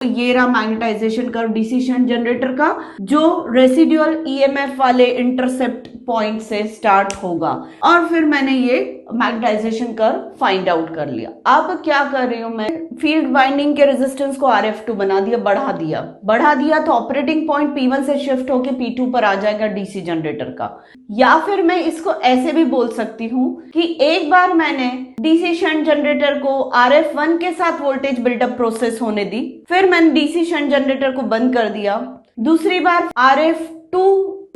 ये रहा magnetization curve DC shunt generator का, जो रेसिडुअल ईएमएफ वाले इंटरसेप्ट पॉइंट से स्टार्ट होगा। और फिर मैंने ये मैग्नेटाइजेशन कर्व फाइंड आउट कर लिया। अब क्या कर रही हूं मैं, फील्ड वाइंडिंग के रेजिस्टेंस को Rf2 बना दिया, बढ़ा दिया तो ऑपरेटिंग पॉइंट P1 से शिफ्ट होके P2 पर आ जाएगा डीसी जनरेटर का। या फिर मैं इसको ऐसे भी बोल सकती हूँ कि एक बार मैंने डीसी शंट जनरेटर को Rf1 के साथ वोल्टेज बिल्डअप प्रोसेस होने दी, फिर मैंने डीसी शंट जनरेटर को बंद कर दिया, दूसरी बार Rf2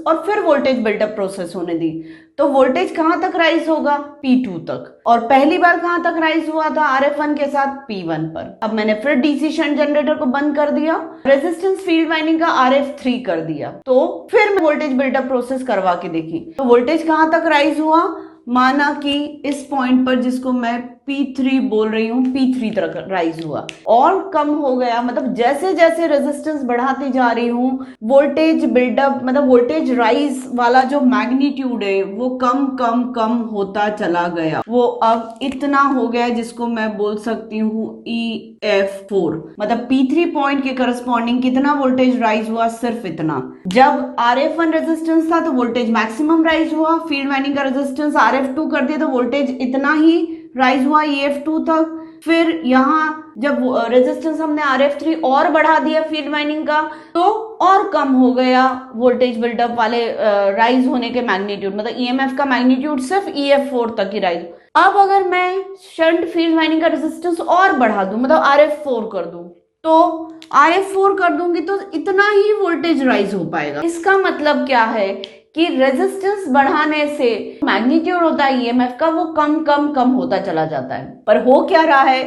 और फिर वोल्टेज बिल्डअप प्रोसेस होने दी, तो वोल्टेज कहां तक राइज होगा, P2 तक। और पहली बार कहां तक राइज हुआ था, Rf1 के साथ P1 पर। अब मैंने फिर डीसी शंट जनरेटर को बंद कर दिया, रेजिस्टेंस फील्ड वाइंडिंग का Rf3 कर दिया, तो फिर मैं वोल्टेज बिल्डअप प्रोसेस करवा के देखी, तो वोल्टेज कहां तक राइज हुआ, माना कि इस पॉइंट पर जिसको मैं P3 बोल रही हूं, P3 तक राइज हुआ और कम हो गया। मतलब जैसे जैसे रेजिस्टेंस बढ़ाती जा रही हूं, वोल्टेज बिल्डअप मतलब वोल्टेज राइज वाला जो मैग्नीट्यूड है वो कम कम कम होता चला गया। वो अब इतना हो गया जिसको मैं बोल सकती हूँ EF4, मतलब P3 पॉइंट के करस्पॉन्डिंग कितना वोल्टेज राइज हुआ, सिर्फ इतना। जब Rf1 रेजिस्टेंस था तो वोल्टेज मैक्सिमम राइज हुआ, फील्ड वाइंडिंग का रेजिस्टेंस Rf2 कर दिया तो वोल्टेज इतना ही राइज हुआ EF2 तक। फिर यहाँ जब रेजिस्टेंस हमने Rf3 और बढ़ा दिया फील्ड वाइंडिंग का, तो और कम हो गया वोल्टेज बिल्डअप वाले राइज होने के मैग्नीट्यूड, मतलब ईएमएफ का मैग्नीट्यूड सिर्फ EF4 तक ही राइज। अब अगर मैं शंट फील्ड वाइंडिंग का रेजिस्टेंस और बढ़ा दूं, मतलब Rf4 कर दूं, तो Rf4 कर दूंगी तो इतना ही वोल्टेज राइज हो पाएगा। इसका मतलब क्या है कि रेजिस्टेंस बढ़ाने से मैग्नीट्यूड होता है ईएमएफ का वो कम कम कम होता चला जाता है। पर हो क्या रहा है,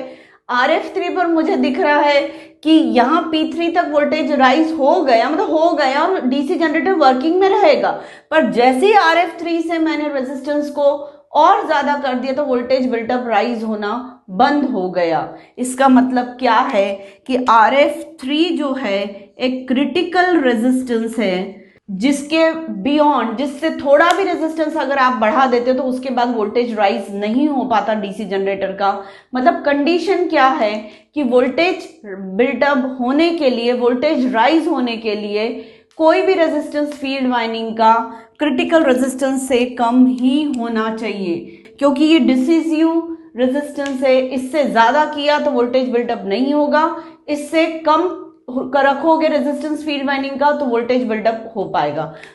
Rf3 पर मुझे दिख रहा है कि यहाँ P3 तक वोल्टेज राइज हो गया, मतलब हो गया और डीसी जनरेटर वर्किंग में रहेगा। पर जैसे ही Rf3 से मैंने रेजिस्टेंस को और ज्यादा कर दिया तो वोल्टेज बिल्डअप राइज होना बंद हो गया। इसका मतलब क्या है कि Rf3 जो है एक क्रिटिकल रेजिस्टेंस है, जिसके बियॉन्ड, जिससे थोड़ा भी रेजिस्टेंस अगर आप बढ़ा देते हो तो उसके बाद वोल्टेज राइज नहीं हो पाता डीसी जनरेटर का। मतलब कंडीशन क्या है कि वोल्टेज बिल्डअप होने के लिए, वोल्टेज राइज होने के लिए कोई भी रेजिस्टेंस फील्ड वाइंडिंग का क्रिटिकल रेजिस्टेंस से कम ही होना चाहिए, क्योंकि ये डिसिसिव रेजिस्टेंस है। इससे ज्यादा किया तो वोल्टेज बिल्डअप नहीं होगा, इससे कम रखोगे रेजिस्टेंस फील्ड वाइंडिंग का तो वोल्टेज बिल्डअप हो पाएगा।